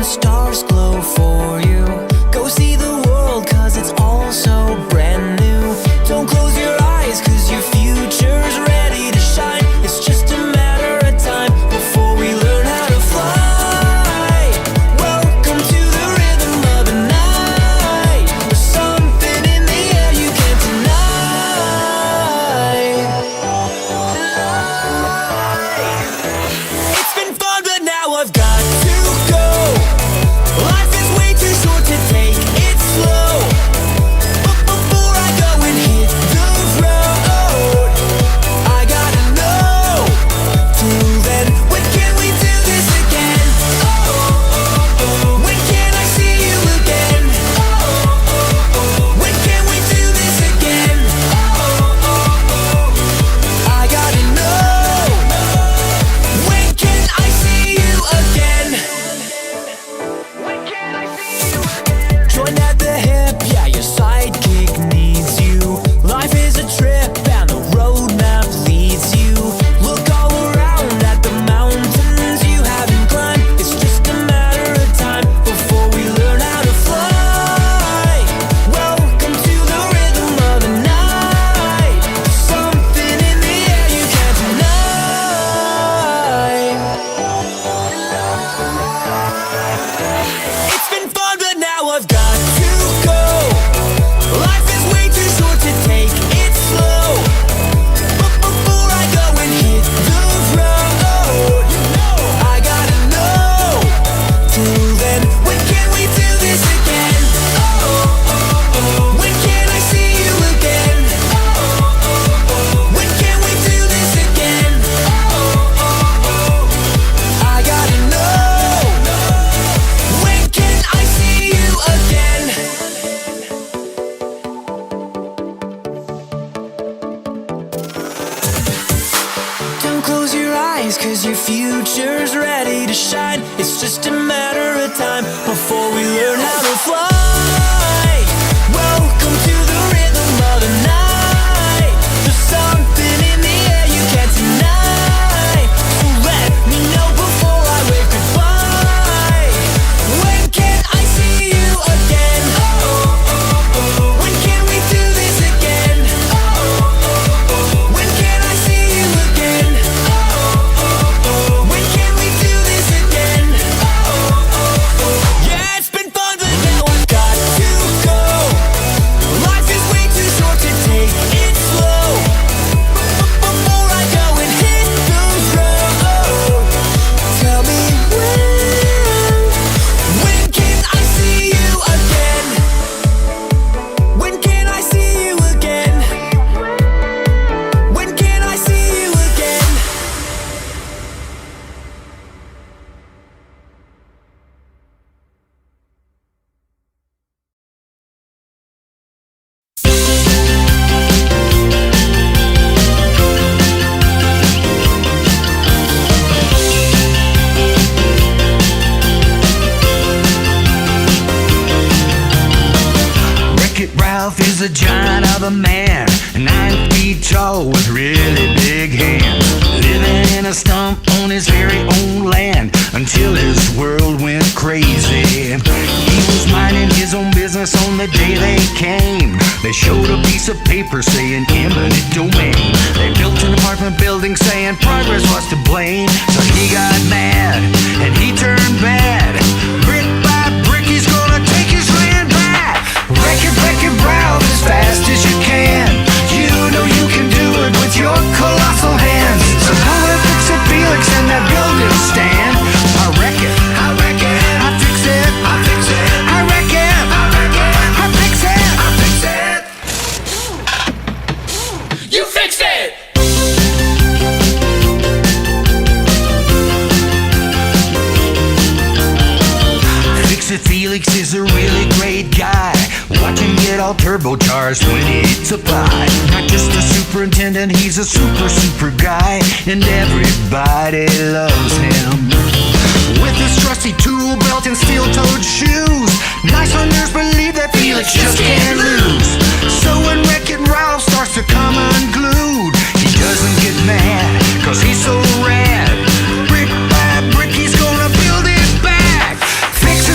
stars glow for you. Go see the world, cause it's all so brand new. Don't close your eyes, cause your future's ready to shine. It's just a matter of time before we learn how to fly. Welcome to the rhythm of the night. There's something in the air you can't deny. It's been fun, but now I've got to go. Life is way too short to take it slow. But before I go and hit the road, I gotta know. Till then, when can we do this again? When can I see you again? When can we do this again? I gotta know. When can I see you again? When can I see you again? Join at the hip, yeah, your sidekick needs you. Life is a trip and the roadmap leads you. Look all around at the mountains you haven't climbed. It's just a matter of time before we learn how to fly. Welcome to the rhythm of the night. There's something in the air you can't deny. It's been fun, but now I've got to go. Life is way too short to take it slow. But before I go and hit the road, I gotta know. Till then, when can we do this again? When can I see you again? When can we do this again? I gotta know. When can I see you again? Don't close your eyes, cause your future's ready to shine. It's just a matter of time before we learn how to fly. Welcome to the rhythm of the night. There's something in the air you can't deny. So let me know before I wave goodbye. When can I see you again? When can we do this again? When can I see you again? When can we do this again? Yeah, it's been fun, but now I've got to go. Life is way too short to take it slow. Before I go and hit the road, tell me when can I see you again? When can I see you again? When can I see you again? Wreck-It Ralph is a giant of a man, 9 feet tall with really big hands, living in a stump on his very own land until his world went crazy. He was minding his own business on the day they came. They showed a piece of paper saying eminent domain. They built an apartment building saying progress was to blame. So he got mad and he turned bad. Brick by brick he's gonna take his land back. Wreck it Ralph as fast as you can. You know you can do it with your colossal hands. So come and fix it, Felix, and that building stand. I wreck it, I fix it, I wreck it, I fix it. You fixed it! Fix It Felix is a really great guy. Watch him get all turbocharged when he hits a pie. Not just a superintendent, he's a super guy, and everybody loves him. With his trusty tool belt and steel-toed shoes, nice hunters believe that Felix just can't lose. So when Wreck-It Ralph starts to come unglued, he doesn't get mad, cause he's so rad. Brick by brick he's gonna build it back. Fix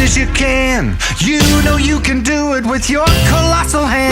as you can. You know you can do it with your colossal hand.